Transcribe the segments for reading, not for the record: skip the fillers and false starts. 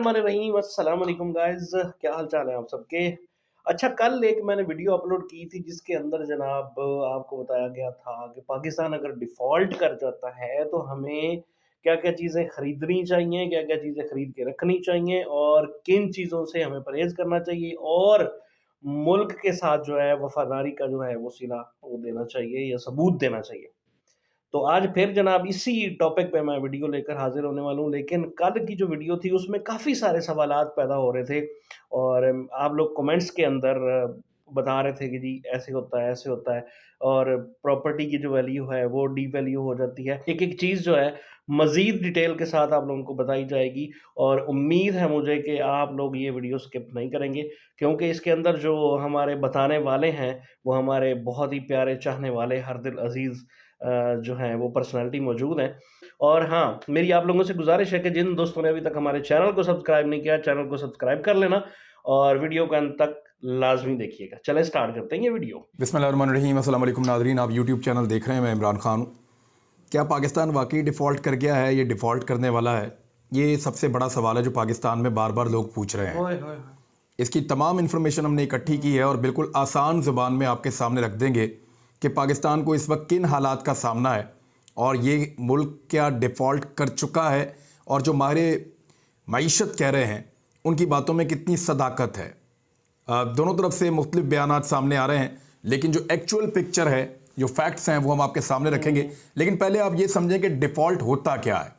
बिस्मिल्लाहिर्रहमानिर्रहीम अस्सलाम वालेकुम गाइस, क्या हाल चाल है आप सबके। अच्छा, कल एक मैंने वीडियो अपलोड की थी जिसके अंदर जनाब आपको बताया गया था कि पाकिस्तान अगर डिफ़ॉल्ट कर जाता है तो हमें क्या-क्या चीज़ें खरीदनी चाहिए, क्या-क्या चीज़ें खरीद के रखनी चाहिए और किन चीज़ों से हमें परहेज़ करना चाहिए और मुल्क के साथ जो है वफ़ादारी का जो है वो सिला वो देना चाहिए या सबूत देना चाहिए। तो आज फिर जनाब इसी टॉपिक पे मैं वीडियो लेकर हाज़िर होने वाला हूँ, लेकिन कल की जो वीडियो थी उसमें काफ़ी सारे सवालात पैदा हो रहे थे और आप लोग कमेंट्स के अंदर बता रहे थे कि जी ऐसे होता है, ऐसे होता है और प्रॉपर्टी की जो वैल्यू है वो डीवैल्यू हो जाती है। एक-एक चीज़ जो है मज़ीद डिटेल के साथ आप लोगों को बताई जाएगी और उम्मीद है मुझे कि आप लोग ये वीडियो स्किप नहीं करेंगे क्योंकि इसके अंदर जो हमारे बताने वाले हैं, वो हमारे बहुत ही प्यारे चाहने वाले हर दिल अज़ीज़ जो हैं वो पर्सनैलिटी मौजूद हैं। और हाँ, मेरी आप लोगों से गुज़ारिश है कि जिन दोस्तों ने अभी तक हमारे चैनल को सब्सक्राइब नहीं किया, चैनल को सब्सक्राइब कर लेना और वीडियो को अंत तक लाज़मी देखिएगा। चलें स्टार्ट करते हैं ये वीडियो। बिस्मिल्लाहिर्रहमानिर्रहीम अस्सलाम वालेकुम नाज़रीन, आप यूट्यूब चैनल देख रहे हैं। मैं इमरान खान हूँ। क्या पाकिस्तान वाकई डिफ़ॉल्ट कर गया है, ये डिफ़ॉल्ट करने वाला है? ये सबसे बड़ा सवाल है जो पाकिस्तान में बार बार लोग पूछ रहे हैं। ओए होए होए! इसकी तमाम इन्फॉर्मेशन हमने इकट्ठी की है और बिल्कुल आसान ज़ुबान में आपके सामने रख देंगे कि पाकिस्तान को इस वक्त किन हालात का सामना है और ये मुल्क क्या डिफ़ॉल्ट कर चुका है और जो माहिर मईशत कह रहे हैं उनकी बातों में कितनी सदाकत है। दोनों तरफ से मुख्तलिफ बयानात सामने आ रहे हैं, लेकिन जो एक्चुअल पिक्चर है, जो फैक्ट्स हैं, वो हम आपके सामने रखेंगे। लेकिन पहले आप ये समझें कि डिफ़ॉल्ट होता क्या है,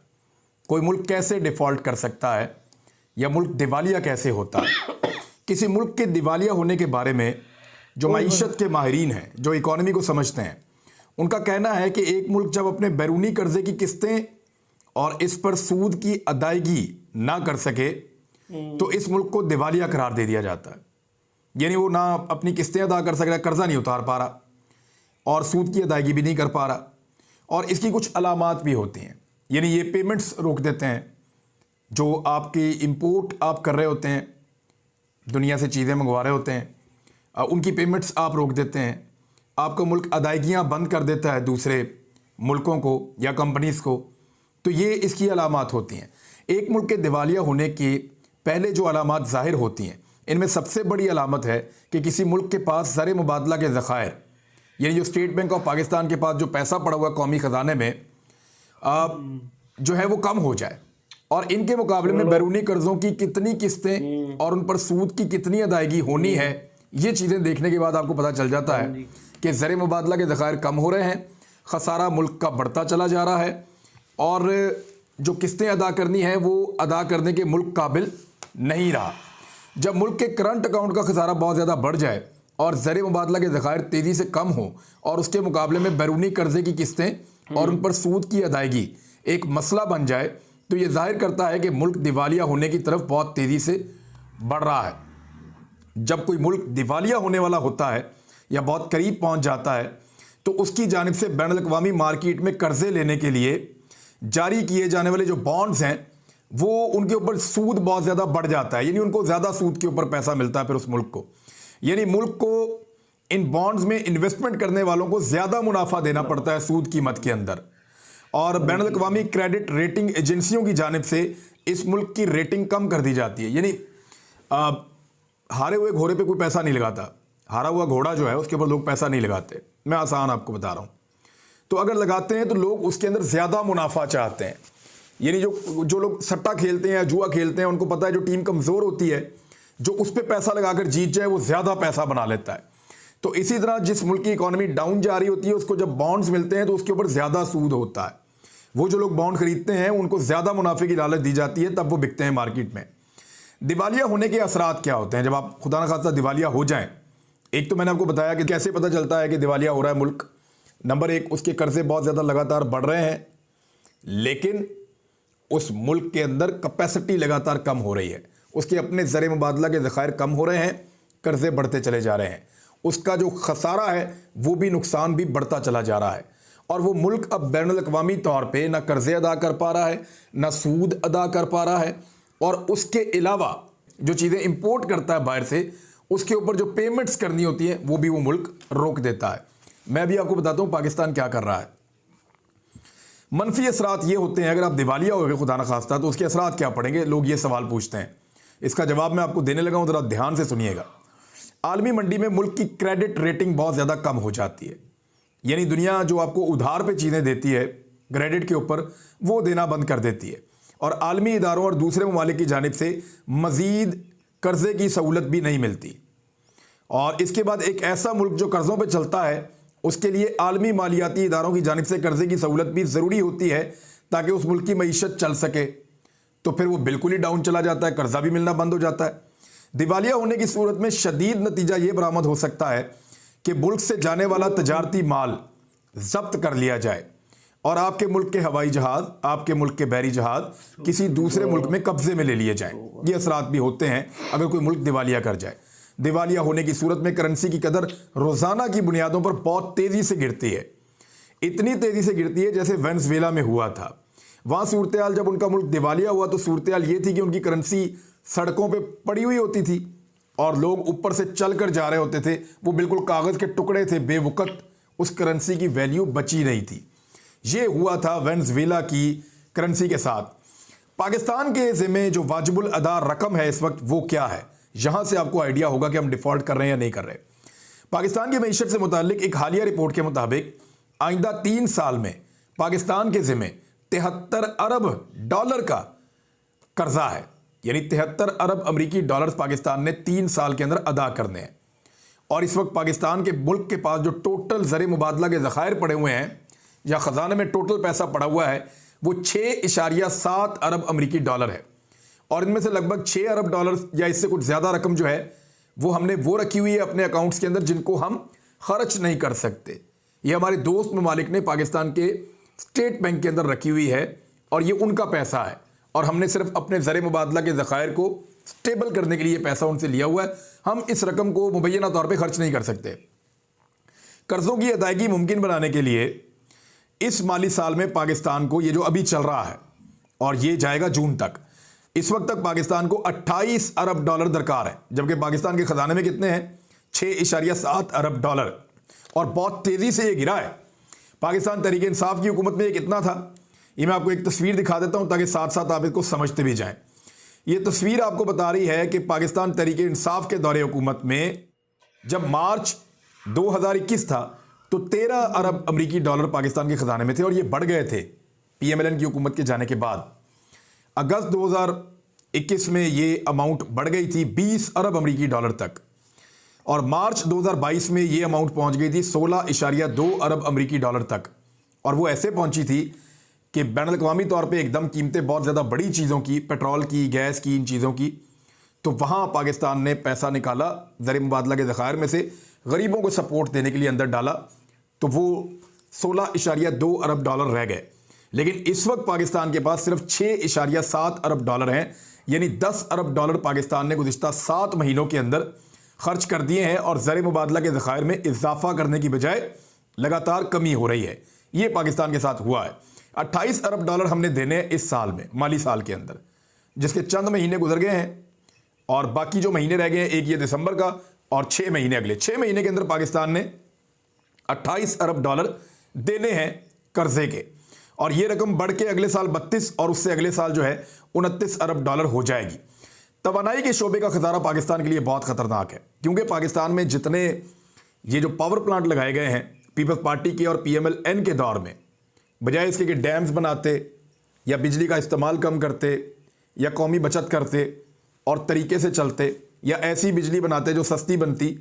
कोई मुल्क कैसे डिफ़ॉल्ट कर सकता है या मुल्क दिवालिया कैसे होता है। किसी मुल्क के दिवालिया होने के बारे में जो मईशत के माहिरीन हैं, जो इकॉनमी को समझते हैं, उनका कहना है कि एक मुल्क जब अपने बैरूनी कर्जे की किस्तें और इस पर सूद की अदायगी ना कर सके तो इस मुल्क को दिवालिया करार दे दिया जाता है। यानी वो ना अपनी किस्तें अदा कर सक रहा, कर्जा नहीं उतार पा रहा और सूद की अदायगी भी नहीं कर पा रहा। और इसकी कुछ अलामात भी होती हैं, यानी ये पेमेंट्स रोक देते हैं। जो आपकी इंपोर्ट आप कर रहे होते हैं, दुनिया से चीज़ें मंगवा रहे होते हैं, उनकी पेमेंट्स आप रोक देते हैं। आपका मुल्क अदायगियाँ बंद कर देता है दूसरे मुल्कों को या कंपनीज़ को। तो ये इसकी अलामात होती हैं। एक मुल्क के दिवालिया होने के पहले जो अलामात ज़ाहिर होती हैं, इनमें सबसे बड़ी अलामत है कि किसी मुल्क के पास ज़र मुबादला के ज़खायर, यानी जो स्टेट बैंक ऑफ पाकिस्तान के पास जो पैसा पड़ा हुआ कौमी ख़जाने में जो है वो कम हो जाए और इनके मुकाबले में बैरूनी कर्ज़ों की कितनी किस्तें और उन पर सूद की कितनी अदायगी होनी है, ये चीज़ें देखने के बाद आपको पता चल जाता है कि ज़र मुबादला के ज़खायर कम हो रहे हैं, ख़सारा मुल्क का बढ़ता चला जा रहा है और जो किस्तें अदा करनी है वो अदा करने के मुल्क काबिल नहीं रहा। जब मुल्क के करंट अकाउंट का खसारा बहुत ज़्यादा बढ़ जाए और ज़र मुबादला के ज़खायर तेज़ी से कम हो और उसके मुकाबले में बैरूनी कर्ज़े की किस्तें और उन पर सूद की अदायगी एक मसला बन जाए, तो ये जाहिर करता है कि मुल्क दिवालिया होने की तरफ बहुत तेज़ी से बढ़ रहा है। जब कोई मुल्क दिवालिया होने वाला होता है या बहुत करीब पहुँच जाता है तो उसकी जानिब से बैनुल-अक़वामी मार्केट में कर्ज़े लेने के लिए जारी किए जाने वाले जो बॉन्ड्स हैं वो उनके ऊपर सूद बहुत ज़्यादा बढ़ जाता है, यानी उनको ज़्यादा सूद के ऊपर पैसा मिलता है फिर उस मुल्क को। यानी मुल्क को इन बॉन्ड्स में इन्वेस्टमेंट करने वालों को ज़्यादा मुनाफा देना पड़ता है सूद कीमत के अंदर और बैनुल-अक़वामी क्रेडिट रेटिंग एजेंसियों की जानिब से इस मुल्क की रेटिंग कम कर दी जाती है। यानी हारे हुए घोड़े पर कोई पैसा नहीं लगाता, हारा हुआ घोड़ा जो है उसके ऊपर लोग पैसा नहीं लगाते। मैं आसान आपको बता रहा हूँ। तो अगर लगाते हैं तो लोग उसके अंदर ज़्यादा मुनाफा चाहते हैं। यानी जो लोग सट्टा खेलते हैं या जुआ खेलते हैं, उनको पता है जो टीम कमज़ोर होती है, जो उस पर पैसा लगाकर जीत जाए वो ज़्यादा पैसा बना लेता है। तो इसी तरह जिस मुल्क की इकॉनमी डाउन जा रही होती है उसको जब बॉन्ड्स मिलते हैं तो उसके ऊपर ज़्यादा सूद होता है। वो जो लोग बॉन्ड खरीदते हैं उनको ज़्यादा मुनाफे की लालच दी जाती है, तब वो बिकते हैं मार्केट में। दिवालिया होने के असरात क्या होते हैं जब आप खुदा न खास्ता दिवालिया हो जाएँ? एक तो मैंने आपको बताया कि कैसे पता चलता है कि दिवालिया हो रहा है मुल्क। नंबर एक, उसके कर्जे बहुत ज़्यादा लगातार बढ़ रहे हैं, लेकिन उस मुल्क के अंदर कैपेसिटी लगातार कम हो रही है। उसके अपने ज़र मुबादला के ज़खायर कम हो रहे हैं, कर्जे बढ़ते चले जा रहे हैं। उसका जो खसारा है वो भी, नुकसान भी बढ़ता चला जा रहा है और वो मुल्क अब बैनुल-अक़वामी तौर पे ना कर्जे अदा कर पा रहा है, ना सूद अदा कर पा रहा है और उसके अलावा जो चीज़ें इंपोर्ट करता है बाहर से, उसके ऊपर जो पेमेंट्स करनी होती हैं वो भी वो मुल्क रोक देता है। मैं भी आपको बताता हूँ पाकिस्तान क्या कर रहा है। मनफी असरात ये होते हैं, अगर आप दिवालिया हो गए खुदा न खास्ता तो उसके असरात क्या पड़ेंगे, लोग ये सवाल पूछते हैं। इसका जवाब मैं आपको देने लगा हूं, जरा ध्यान से सुनिएगा। आलमी मंडी में मुल्क की क्रेडिट रेटिंग बहुत ज़्यादा कम हो जाती है, यानी दुनिया जो आपको उधार पे चीज़ें देती है क्रेडिट के ऊपर, वो देना बंद कर देती है, और आलमी इदारों और दूसरे ममालिक की जानिब से मज़ीद कर्ज़े की सहूलत भी नहीं मिलती। और इसके बाद एक ऐसा मुल्क जो कर्ज़ों पे चलता है, उसके लिए आलमी मालियाती इदारों की जानिब से कर्ज़े की सहूलत भी ज़रूरी होती है ताकि उस मुल्क की मईशत चल सके। तो फिर वो बिल्कुल ही डाउन चला जाता है, कर्ज़ा भी मिलना बंद हो जाता है। दिवालिया होने की सूरत में शदीद नतीजा ये बरामद हो सकता है कि मुल्क से जाने वाला तजारती माल जब्त कर लिया जाए और आपके मुल्क के हवाई जहाज़, आपके मुल्क के बहरी जहाज़ किसी दूसरे मुल्क में कब्जे में ले लिए जाएं। ये असरात भी होते हैं अगर कोई मुल्क दिवालिया कर जाए। दिवालिया होने की सूरत में करेंसी की कदर रोज़ाना की बुनियादों पर बहुत तेज़ी से गिरती है, इतनी तेज़ी से गिरती है जैसे वेनेजुएला में हुआ था। वहाँ सूरत हाल, जब उनका मुल्क दिवालिया हुआ तो सूरत हाल ये थी कि उनकी करेंसी सड़कों पे पड़ी हुई होती थी और लोग ऊपर से चल कर जा रहे होते थे, वो बिल्कुल कागज़ के टुकड़े थे, बेवकत उस करेंसी की वैल्यू बची नहीं थी। ये हुआ था वेनेजुएला की करेंसी के साथ। पाकिस्तान के ज़िम्मे जो वाजिबुल अदा रकम है इस वक्त, वो क्या है, यहाँ से आपको आइडिया होगा कि हम डिफ़ॉल्ट कर रहे हैं या नहीं कर रहे। पाकिस्तान की मईशत से मुतालिक एक हालिया रिपोर्ट के मुताबिक आइंदा 3 साल में पाकिस्तान के ज़िम्मे 73 अरब डॉलर का कर्जा है, यानी 73 अरब अमरीकी डॉलर्स पाकिस्तान ने 3 साल के अंदर अदा करने हैं। और इस वक्त पाकिस्तान के मुल्क के पास जो टोटल ज़र मुबादला के ज़खायर पड़े हुए हैं या ख़जाने में टोटल पैसा पड़ा हुआ है वो 6.7 अरब अमरीकी डॉलर है। और इनमें से लगभग 6 अरब डॉलर या इससे कुछ ज़्यादा रकम जो है वो हमने वो रखी हुई है अपने अकाउंट्स के अंदर जिनको हम खर्च नहीं कर सकते। ये हमारे दोस्त ममालिक ने पाकिस्तान के स्टेट बैंक के अंदर रखी हुई है और ये उनका पैसा है और हमने सिर्फ अपने ज़र मुबादला के ज़खायर को स्टेबल करने के लिए पैसा उनसे लिया हुआ है। हम इस रकम को मुबैना तौर पे खर्च नहीं कर सकते। कर्ज़ों की अदायगी मुमकिन बनाने के लिए इस माली साल में पाकिस्तान को, ये जो अभी चल रहा है और ये जाएगा जून तक, इस वक्त तक पाकिस्तान को 28 अरब डॉलर दरकार है, जबकि पाकिस्तान के ख़जाने में कितने हैं, 6.7 अरब डॉलर, और बहुत तेज़ी से ये गिरा है। पाकिस्तान तहरीक इंसाफ की हुकूमत में ये कितना था, ये मैं आपको एक तस्वीर दिखा देता हूँ ताकि साथ साथ आप इसको समझते भी जाएं। ये तस्वीर आपको बता रही है कि पाकिस्तान तहरीक इंसाफ के दौरे हुकूमत में जब मार्च 2021 था तो 13 अरब अमरीकी डॉलर पाकिस्तान के ख़जाने में थे और ये बढ़ गए थे PMLN की हुकूमत के जाने के बाद। अगस्त 2021 में ये अमाउंट बढ़ गई थी 20 अरब अमरीकी डॉलर तक और मार्च 2022 में ये अमाउंट पहुंच गई थी 16.2 अरब अमरीकी डॉलर तक। और वो ऐसे पहुंची थी कि बैनुल-अक़वामी तौर पे एकदम कीमतें बहुत ज़्यादा बड़ी चीज़ों की, पेट्रोल की, गैस की, इन चीज़ों की, तो वहाँ पाकिस्तान ने पैसा निकाला ज़र मुबादला के ज़खायर में से, गरीबों को सपोर्ट देने के लिए अंदर डाला, तो वो 16.2 अरब डॉलर रह गए। लेकिन इस वक्त पाकिस्तान के पास सिर्फ 6.7 अरब डॉलर हैं, यानी 10 अरब डॉलर पाकिस्तान ने गुज़िश्ता 7 महीनों के अंदर खर्च कर दिए हैं और ज़र मुबादला के ज़खायर में इजाफा करने की बजाय लगातार कमी हो रही है। ये पाकिस्तान के साथ हुआ है। 28 अरब डॉलर हमने देने हैं इस साल में, माली साल के अंदर, जिसके चंद महीने गुजर गए हैं और बाकी जो महीने रह गए हैं, एक ये दिसंबर का और 6 महीने अगले 6 महीने के अंदर पाकिस्तान ने 28 अरब डॉलर देने हैं कर्जे के, और ये रकम बढ़ के अगले साल 32 और उससे अगले साल जो है 29 अरब डॉलर हो जाएगी। तवानाई के शोबे का खतरा पाकिस्तान के लिए बहुत ख़तरनाक है, क्योंकि पाकिस्तान में जितने ये जो पावर प्लांट लगाए गए हैं पीपल्स पार्टी के और PMLN के दौर में, बजाय इसके कि डैम्स बनाते या बिजली का इस्तेमाल कम करते या कौमी बचत करते और तरीके से चलते या ऐसी बिजली बनाते जो सस्ती बनती,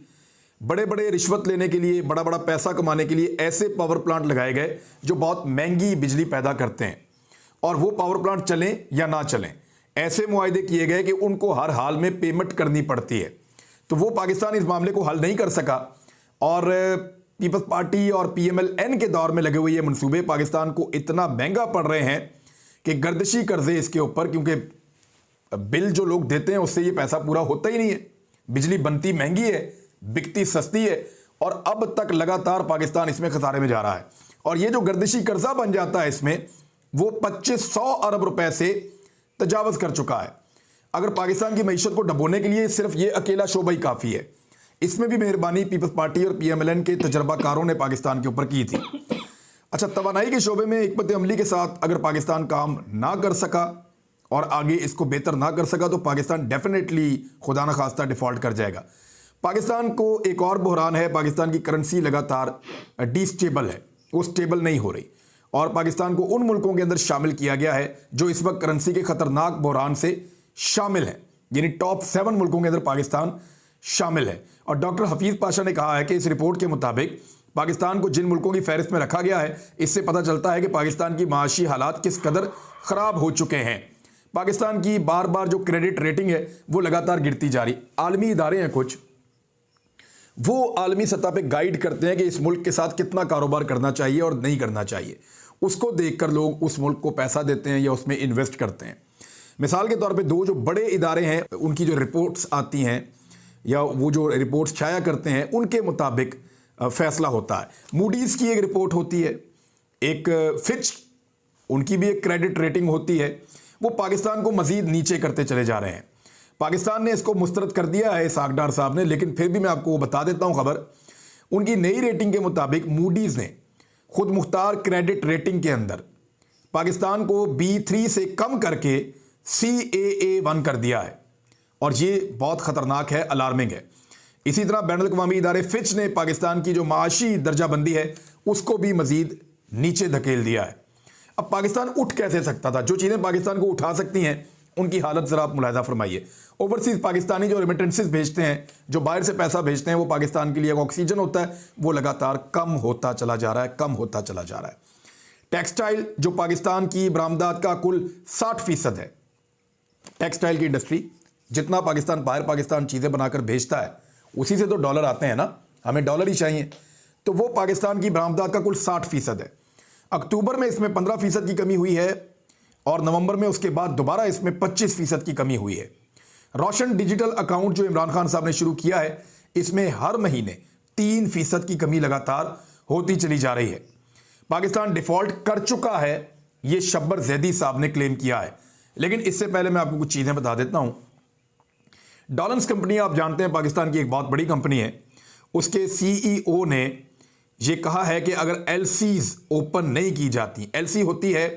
बड़े बड़े रिश्वत लेने के लिए, बड़ा बड़ा पैसा कमाने के लिए ऐसे पावर प्लांट लगाए गए जो बहुत महंगी बिजली पैदा करते हैं, और वो पावर प्लांट चलें या ना चलें ऐसे मुआहदे किए गए कि उनको हर हाल में पेमेंट करनी पड़ती है। तो वो पाकिस्तान इस मामले को हल नहीं कर सका और पीपल्स पार्टी और PMLN के दौर में लगे हुए ये मंसूबे पाकिस्तान को इतना महंगा पड़ रहे हैं कि गर्दिशी कर्जे इसके ऊपर, क्योंकि बिल जो लोग देते हैं उससे ये पैसा पूरा होता ही नहीं है। बिजली बनती महंगी है, बिकती सस्ती है, और अब तक लगातार पाकिस्तान इसमें खसारे में जा रहा है। और ये जो गर्दिशी कर्जा बन जाता है इसमें, वो 2500 अरब रुपए से तजावज़ कर चुका है। अगर पाकिस्तान की मईशत को डबोने के लिए सिर्फ ये अकेला शोबा ही काफ़ी है। इसमें भी मेहरबानी पीपल्स पार्टी और PMLN के तजर्बाकारों ने पाकिस्तान के ऊपर की थी। अच्छा, तवानाई के शोबे में हिकमत अमली के साथ अगर पाकिस्तान काम ना कर सका और आगे इसको बेहतर ना कर सका तो पाकिस्तान डेफिनेटली खुदा न खास्ता डिफ़ॉल्ट कर जाएगा। पाकिस्तान को एक और बहरान है, पाकिस्तान की करेंसी लगातार डिस्टेबल है, वो स्टेबल नहीं हो रही और पाकिस्तान को उन मुल्कों के अंदर शामिल किया गया है जो इस वक्त करेंसी के ख़तरनाक बहरान से शामिल हैं, यानी टॉप 7 मुल्कों के अंदर पाकिस्तान शामिल है। और डॉक्टर हफीज़ पाशा ने कहा है कि इस रिपोर्ट के मुताबिक पाकिस्तान को जिन मुल्कों की फहरिस्त में रखा गया है, इससे पता चलता है कि पाकिस्तान की माशी हालात किस कदर ख़राब हो चुके हैं। पाकिस्तान की बार बार जो क्रेडिट रेटिंग है वो लगातार गिरती जा रही। आलमी इदारे हैं कुछ, वो आलमी सतह पे गाइड करते हैं कि इस मुल्क के साथ कितना कारोबार करना चाहिए और नहीं करना चाहिए। उसको देखकर लोग उस मुल्क को पैसा देते हैं या उसमें इन्वेस्ट करते हैं। मिसाल के तौर पे 2 जो बड़े इदारे हैं उनकी जो रिपोर्ट्स आती हैं या वो जो रिपोर्ट्स छाया करते हैं उनके मुताबिक फैसला होता है। मूडीज़ की एक रिपोर्ट होती है, एक फिच उनकी भी एक क्रेडिट रेटिंग होती है, वो पाकिस्तान को मज़ीद नीचे करते चले जा रहे हैं। पाकिस्तान ने इसको मुस्तरद कर दिया है सागडार साहब ने, लेकिन फिर भी मैं आपको वो बता देता हूँ खबर। उनकी नई रेटिंग के मुताबिक मूडीज़ ने खुद मुख्तार क्रेडिट रेटिंग के अंदर पाकिस्तान को B3 से कम करके CAA1 कर दिया है और ये बहुत ख़तरनाक है, अलार्मिंग है। इसी तरह बैनुल अक़वामी इदारे फिच ने पाकिस्तान की जो माशी दर्जाबंदी है उसको भी मज़ीद नीचे धकेल दिया है। अब पाकिस्तान उठ कैसे सकता था? जो चीज़ें पाकिस्तान को उठा सकती हैं उनकी हालत ज़रा आप मुलाहिज़ा फरमाइए। ओवरसीज़ पाकिस्तानी जो रेमिटेंसेस भेजते हैं, जो बाहर से पैसा भेजते हैं, वो पाकिस्तान के लिए एक ऑक्सीजन होता है, वो लगातार कम होता चला जा रहा है, कम होता चला जा रहा है। टेक्सटाइल जो पाकिस्तान की बरामदात का कुल 60% है, टेक्सटाइल की इंडस्ट्री, जितना पाकिस्तान बाहर पाकिस्तान चीज़ें बनाकर भेजता है उसी से तो डॉलर आते हैं ना, हमें डॉलर ही चाहिए, तो वो पाकिस्तान की बरामदात का कुल 60% है। अक्टूबर में इसमें 15% की कमी हुई है और नवंबर में उसके बाद दोबारा इसमें 25% की कमी हुई है। रोशन डिजिटल अकाउंट जो इमरान खान साहब ने शुरू किया है, इसमें हर महीने 3% की कमी लगातार होती चली जा रही है। पाकिस्तान डिफ़ॉल्ट कर चुका है, ये शब्बर जैदी साहब ने क्लेम किया है। लेकिन इससे पहले मैं आपको कुछ चीज़ें बता देता हूँ। डॉलर्स कंपनी आप जानते हैं पाकिस्तान की एक बहुत बड़ी कंपनी है, उसके CEO ने ये कहा है कि अगर LCs ओपन नहीं की जाती, LC होती है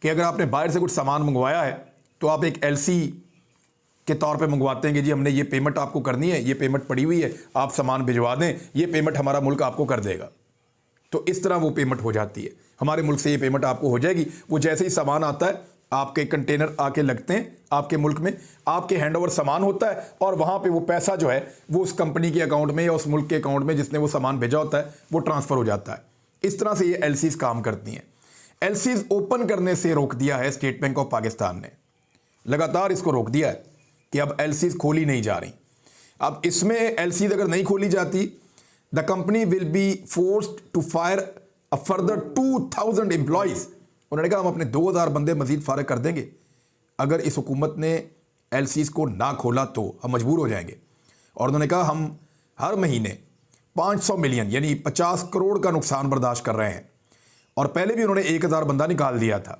कि अगर आपने बाहर से कुछ सामान मंगवाया है तो आप एक LC के तौर पे मंगवाते हैं कि जी हमने ये पेमेंट आपको करनी है, ये पेमेंट पड़ी हुई है, आप सामान भिजवा दें, ये पेमेंट हमारा मुल्क आपको कर देगा। तो इस तरह वो पेमेंट हो जाती है, हमारे मुल्क से ये पेमेंट आपको हो जाएगी। वो जैसे ही सामान आता है, आपके कंटेनर आके लगते हैं आपके मुल्क में, आपके हैंडओवर सामान होता है और वहाँ पे वो पैसा जो है वो उस कंपनी के अकाउंट में या उस मुल्क के अकाउंट में जिसने वो सामान भेजा होता है वो ट्रांसफ़र हो जाता है। इस तरह से ये LCs काम करती हैं। LCs ओपन करने से रोक दिया है स्टेट बैंक ऑफ पाकिस्तान ने, लगातार इसको रोक दिया है कि अब LCs खोली नहीं जा रही। अब इसमें LCs अगर नहीं खोली जाती, the company will be forced to fire a further 2000 employees. उन्होंने कहा हम अपने 2000 बंदे मजीद फारग कर देंगे अगर इस हुकूमत ने LCs को ना खोला तो हम मजबूर हो जाएंगे। और उन्होंने कहा हम हर महीने 500 मिलियन यानी 50 करोड़ का नुकसान बर्दाश्त कर रहे हैं और पहले भी उन्होंने 1000 बंदा निकाल दिया था।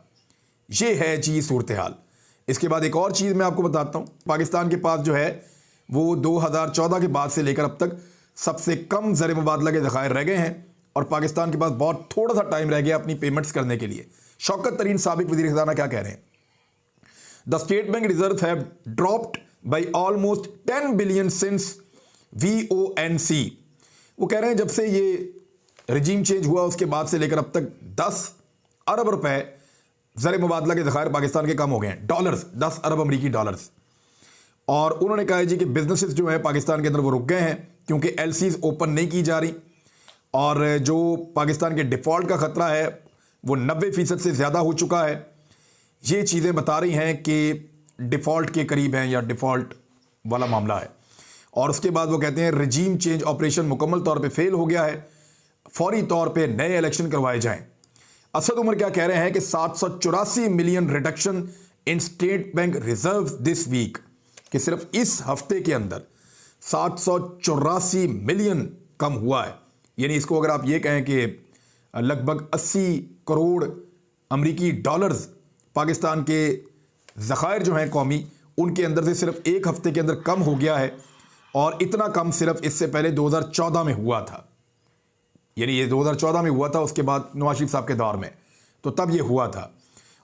ये है जी सूरत हाल। इसके बाद एक और चीज़ मैं आपको बताता हूँ, पाकिस्तान के पास जो है वो 2014 के बाद से लेकर अब तक सबसे कम ज़र मुबादला के ज़खायर रह गए हैं और पाकिस्तान के पास बहुत थोड़ा सा टाइम रह गया अपनी पेमेंट्स करने के लिए। शौकत तरीन साबिक वज़ीर ख़ज़ाना क्या कह रहे हैं? The state bank reserve have dropped by almost 10 billion since VONC। वो कह रहे हैं जब से ये रजीम चेंज हुआ उसके बाद से लेकर अब तक 10 अरब रुपए ज़र मुबादला के ज़खायर पाकिस्तान के कम हो गए हैं, डॉलर्स, 10 अरब अमरीकी डॉलर्स। और उन्होंने कहा है जी कि बिजनेसेस जो है पाकिस्तान के अंदर वो रुक गए हैं क्योंकि LCs ओपन नहीं की जा रही और जो पाकिस्तान के डिफ़ॉल्ट का ख़तरा है वो 90% से ज़्यादा हो चुका है। ये चीज़ें बता रही हैं कि डिफ़ॉल्ट के करीब हैं या डिफ़ॉल्ट वाला मामला है। और उसके बाद वो कहते हैं रजीम चेंज ऑपरेशन मुकम्मल तौर पे फेल हो गया है, फौरी तौर पे नए इलेक्शन करवाए जाएं। असद उमर क्या कह रहे हैं कि 784 million reduction in state bank reserve this week, कि सिर्फ इस हफ्ते के अंदर 784 मिलियन कम हुआ है। यानी इसको अगर आप ये कहें कि लगभग 80 करोड़ अमरीकी डॉलर्स पाकिस्तान के ज़खायर जो हैं कौमी, उनके अंदर से सिर्फ एक हफ्ते के अंदर कम हो गया है और इतना कम सिर्फ इससे पहले 2014 में हुआ था। यानी ये 2014 में हुआ था, उसके बाद नवाज शरीफ साहब के दौर में, तो तब ये हुआ था।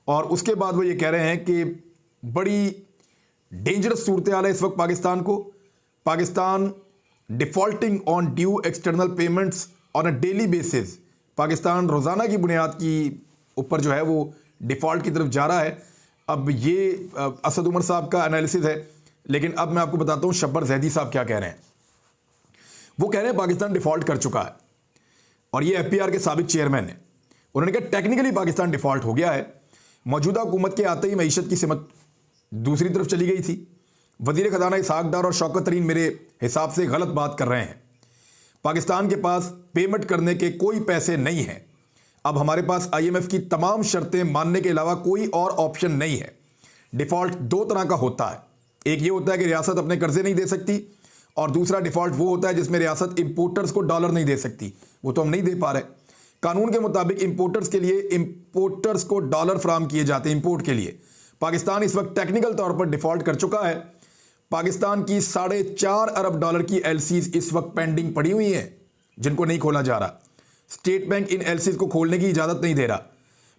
और उसके बाद वो ये कह रहे हैं कि बड़ी डेंजरस सूरत हाल है इस वक्त पाकिस्तान को। Pakistan defaulting on due external payments on a daily basis, Pakistan रोज़ाना की बुनियाद की ऊपर जो है वो डिफ़ॉल्ट की तरफ जा रहा है। अब ये असद उमर साहब का एनालिसिस है, लेकिन अब मैं आपको बताता हूँ शब्बर जैदी साहब क्या कह रहे हैं। वो कह रहे हैं पाकिस्तान डिफ़ॉल्ट कर चुका है, और ये एफपीआर के साबिक चेयरमैन है। उन्होंने कहा टेक्निकली पाकिस्तान डिफ़ॉल्ट हो गया है। मौजूदा हुकूमत के आते ही मईशत की सिमत दूसरी तरफ चली गई थी। वज़ीर ख़जाना इसहाक डार और शौकत तरीन मेरे हिसाब से गलत बात कर रहे हैं। पाकिस्तान के पास पेमेंट करने के कोई पैसे नहीं हैं। अब हमारे पास आईएमएफ की तमाम शर्तें मानने के अलावा कोई और ऑप्शन नहीं है। डिफ़ॉल्ट दो तरह का होता है, एक ये होता है कि रियासत अपने कर्जे नहीं दे सकती, और दूसरा डिफ़ॉल्ट वो होता है जिसमें रियासत इंपोर्टर्स को डॉलर नहीं दे सकती। वो तो हम नहीं दे पा रहे। कानून के मुताबिक इंपोर्टर्स के लिए इंपोर्टर्स को डॉलर फराम किए जाते हैं इंपोर्ट के लिए। पाकिस्तान इस वक्त टेक्निकल तौर पर डिफ़ॉल्ट कर चुका है। पाकिस्तान की 4.5 अरब डॉलर की एलसीज इस वक्त पेंडिंग पड़ी हुई हैं, जिनको नहीं खोला जा रहा। स्टेट बैंक इन एलसीज को खोलने की इजाज़त नहीं दे रहा।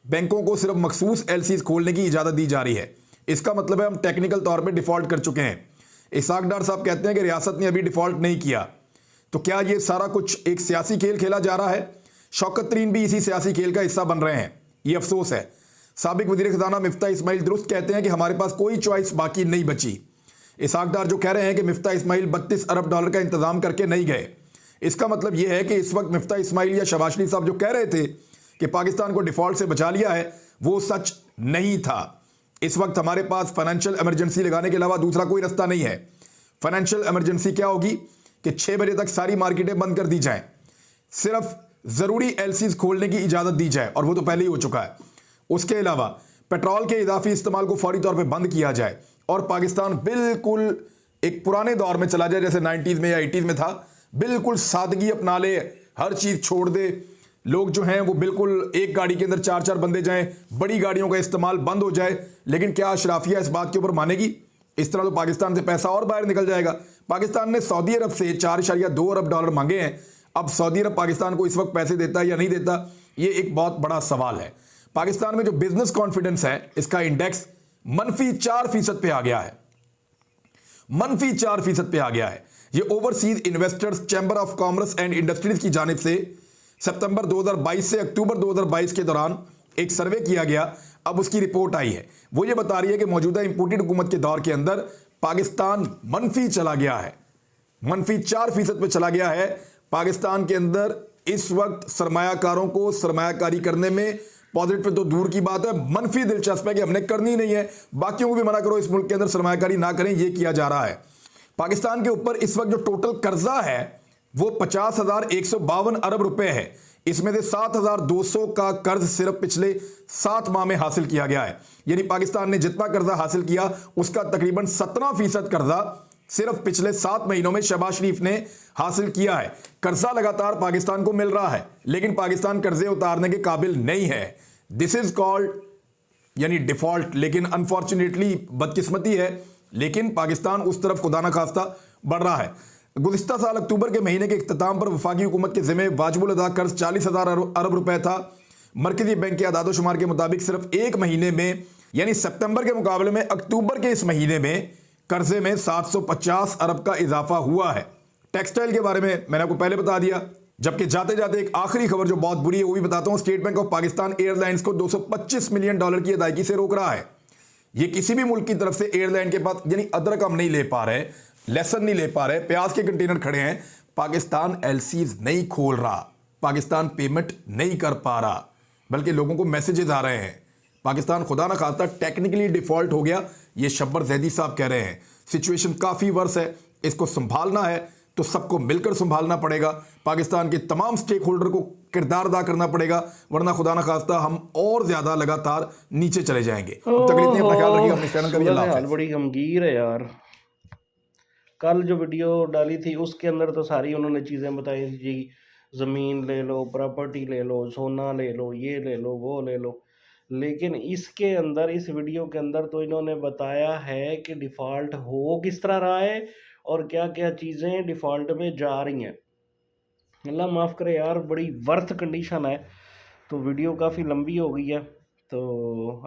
बैंकों को सिर्फ मखसूस एलसीज खोलने की इजाज़त दी जा रही है। इसका मतलब है हम टेक्निकल तौर पर डिफ़ॉल्ट कर चुके हैं। इसहाक डार साहब कहते हैं कि रियासत ने अभी डिफ़ॉल्ट नहीं किया। तो क्या ये सारा कुछ एक सियासी खेल खेला जा रहा है? शौकत तरीन भी इसी सियासी खेल का हिस्सा बन रहे हैं, ये अफसोस है। साबिक वज़ीर ख़ज़ाना मिफ्ता इस्माइल दुरुस्त कहते हैं कि हमारे पास कोई चॉइस बाकी नहीं बची। इसहाक डार जो कह रहे हैं कि मिफ्ता इस्माइल 32 अरब डॉलर का इंतजाम करके नहीं गए, इसका मतलब यह है कि इस वक्त मिफ्ता इस्माइल या शहबाज शरीफ साहब जो कह रहे थे कि पाकिस्तान को डिफ़ॉल्ट से बचा लिया है, वो सच नहीं था। इस वक्त हमारे पास फाइनेंशियल इमरजेंसी लगाने के अलावा दूसरा कोई रास्ता नहीं है। फाइनेंशियल इमरजेंसी क्या होगी कि 6 बजे तक सारी मार्केटें बंद कर दी जाएं, सिर्फ ज़रूरी एलसीज खोलने की इजाज़त दी जाए, और वो तो पहले ही हो चुका है। उसके अलावा पेट्रोल के इजाफी इस्तेमाल को फौरी तौर पर बंद किया जाए, और पाकिस्तान बिल्कुल एक पुराने दौर में चला जाए जैसे 90s में या 80s में था। बिल्कुल सादगी अपना ले, हर चीज़ छोड़ दे। लोग जो हैं वो बिल्कुल एक गाड़ी के अंदर 4-4 बंदे जाएं, बड़ी गाड़ियों का इस्तेमाल बंद हो जाए। लेकिन क्या अशराफिया इस बात के ऊपर मानेगी? इस तरह तो पाकिस्तान से पैसा और बाहर निकल जाएगा। पाकिस्तान ने सऊदी अरब से 4.2 अरब डॉलर मांगे हैं। अब सऊदी अरब पाकिस्तान को इस वक्त पैसे देता है या नहीं देता, ये एक बहुत बड़ा सवाल है। पाकिस्तान में जो बिजनेस कॉन्फिडेंस है, इसका इंडेक्स -4% पे आ गया है। -4% पे आ गया है। ये overseas investors chamber of commerce and industries की जानिब से सितंबर 2022 से अक्टूबर 2022 के दौरान एक सर्वे किया गया। अब उसकी रिपोर्ट आई है, वो ये बता रही है कि मौजूदा इंपोर्टेड हुकूमत के दौर के अंदर पाकिस्तान मनफी चला गया है, -4% पे चला गया है। पाकिस्तान के अंदर इस वक्त सरमायाकारों को सरमायाकारी करने में पॉजिटिव पे तो दूर की बात है, मनफी दिलचस्प है कि हमने करनी नहीं है, बाकियों को भी मना करो इस मुल्क के अंदर सरमायाकारी ना करें, ये किया जा रहा है। पाकिस्तान के ऊपर इस वक्त जो टोटल कर्जा है वो 50,152 अरब रुपए है। इसमें से 7,200 का कर्ज सिर्फ पिछले 7 माह में हासिल किया गया है। यानी पाकिस्तान ने जितना कर्जा हासिल किया उसका तकरीबन 17% कर्जा सिर्फ पिछले 7 महीनों में शहबाज शरीफ ने हासिल किया है। कर्जा लगातार पाकिस्तान को मिल रहा है, लेकिन पाकिस्तान कर्जे उतारने के काबिल नहीं है। दिस इज कॉल्ड यानी डिफॉल्ट। लेकिन अनफॉर्चुनेटली बदकिस्मती है, लेकिन पाकिस्तान उस तरफ खुदा न खास्ता बढ़ रहा है। गुज़िश्ता साल अक्टूबर के महीने के इख्तिताम पर वफाकी हुकूमत के ज़िम्मे वाजिबुल अदा कर्ज 40,000 अरब रुपए था। मरकजी बैंक के आदादोशुमार के मुताबिक सिर्फ एक महीने में यानी सितंबर के मुकाबले में अक्टूबर के इस महीने में कर्जे में 750 अरब का इजाफा हुआ है। टेक्सटाइल के बारे में मैंने आपको पहले बता दिया। जबकि जाते जाते एक आखिरी खबर जो बहुत बुरी है वो भी बताता हूं। State bank of Pakistan airlines को 225 मिलियन डॉलर की अदायगी से रोक रहा है। ये किसी भी मुल्क की तरफ से एयरलाइन के पास यानी अदरक हम नहीं ले पा रहे, लहसुन नहीं ले पा रहे, प्याज के कंटेनर खड़े हैं, पाकिस्तान एलसीज नहीं खोल रहा, पाकिस्तान पेमेंट नहीं कर पा रहा, बल्कि लोगों को मैसेजेस आ रहे हैं। पाकिस्तान खुदा ना खास्ता टेक्निकली डिफॉल्ट हो गया, ये शब्बर जैदी साहब कह रहे हैं। सिचुएशन काफ़ी वर्स है, इसको संभालना है तो सबको मिलकर संभालना पड़ेगा। पाकिस्तान के तमाम स्टेक होल्डर को किरदार अदा करना पड़ेगा, वरना खुदा ना खास्ता हम और ज़्यादा लगातार नीचे चले जाएंगे। अब तक इतने अपना ख्याल रखिएगा, अपने चैनल का भी अल्लाह हाफ़िज़। बड़ी गमगीर है यार। कल जो वीडियो डाली थी उसके अंदर तो सारी उन्होंने चीज़ें बताई थी जी, ज़मीन ले लो, प्रॉपर्टी ले लो, सोना ले लो, ये ले लो, वो ले लो। लेकिन इसके अंदर इस वीडियो के अंदर तो इन्होंने बताया है कि डिफ़ॉल्ट हो किस तरह रहा है और क्या क्या चीज़ें डिफ़ॉल्ट में जा रही हैं। अल्लाह माफ़ करे यार, बड़ी वर्स्ट कंडीशन है। तो वीडियो काफ़ी लंबी हो गई है। तो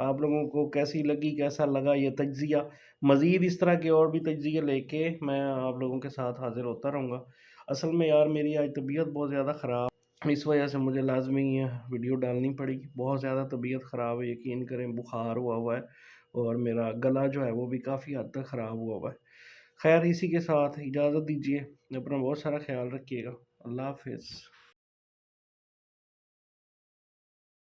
आप लोगों को कैसी लगी, कैसा लगा ये तज्ज़िया? मज़ीद इस तरह के और भी तज्ज़िये लेके मैं आप लोगों के साथ हाज़िर होता रहूँगा। असल में यार मेरी आज तबीयत बहुत ज़्यादा ख़राब, इस वजह से मुझे लाज़मी वीडियो डालनी पड़ी। बहुत ज़्यादा तबीयत ख़राब है, यकीन करें, बुखार हुआ हुआ है और मेरा गला जो है वो भी काफ़ी हद तक ख़राब हुआ हुआ है। खैर, इसी के साथ इजाज़त दीजिए, अपना बहुत सारा ख़्याल रखिएगा। अल्लाह हाफ़िज़।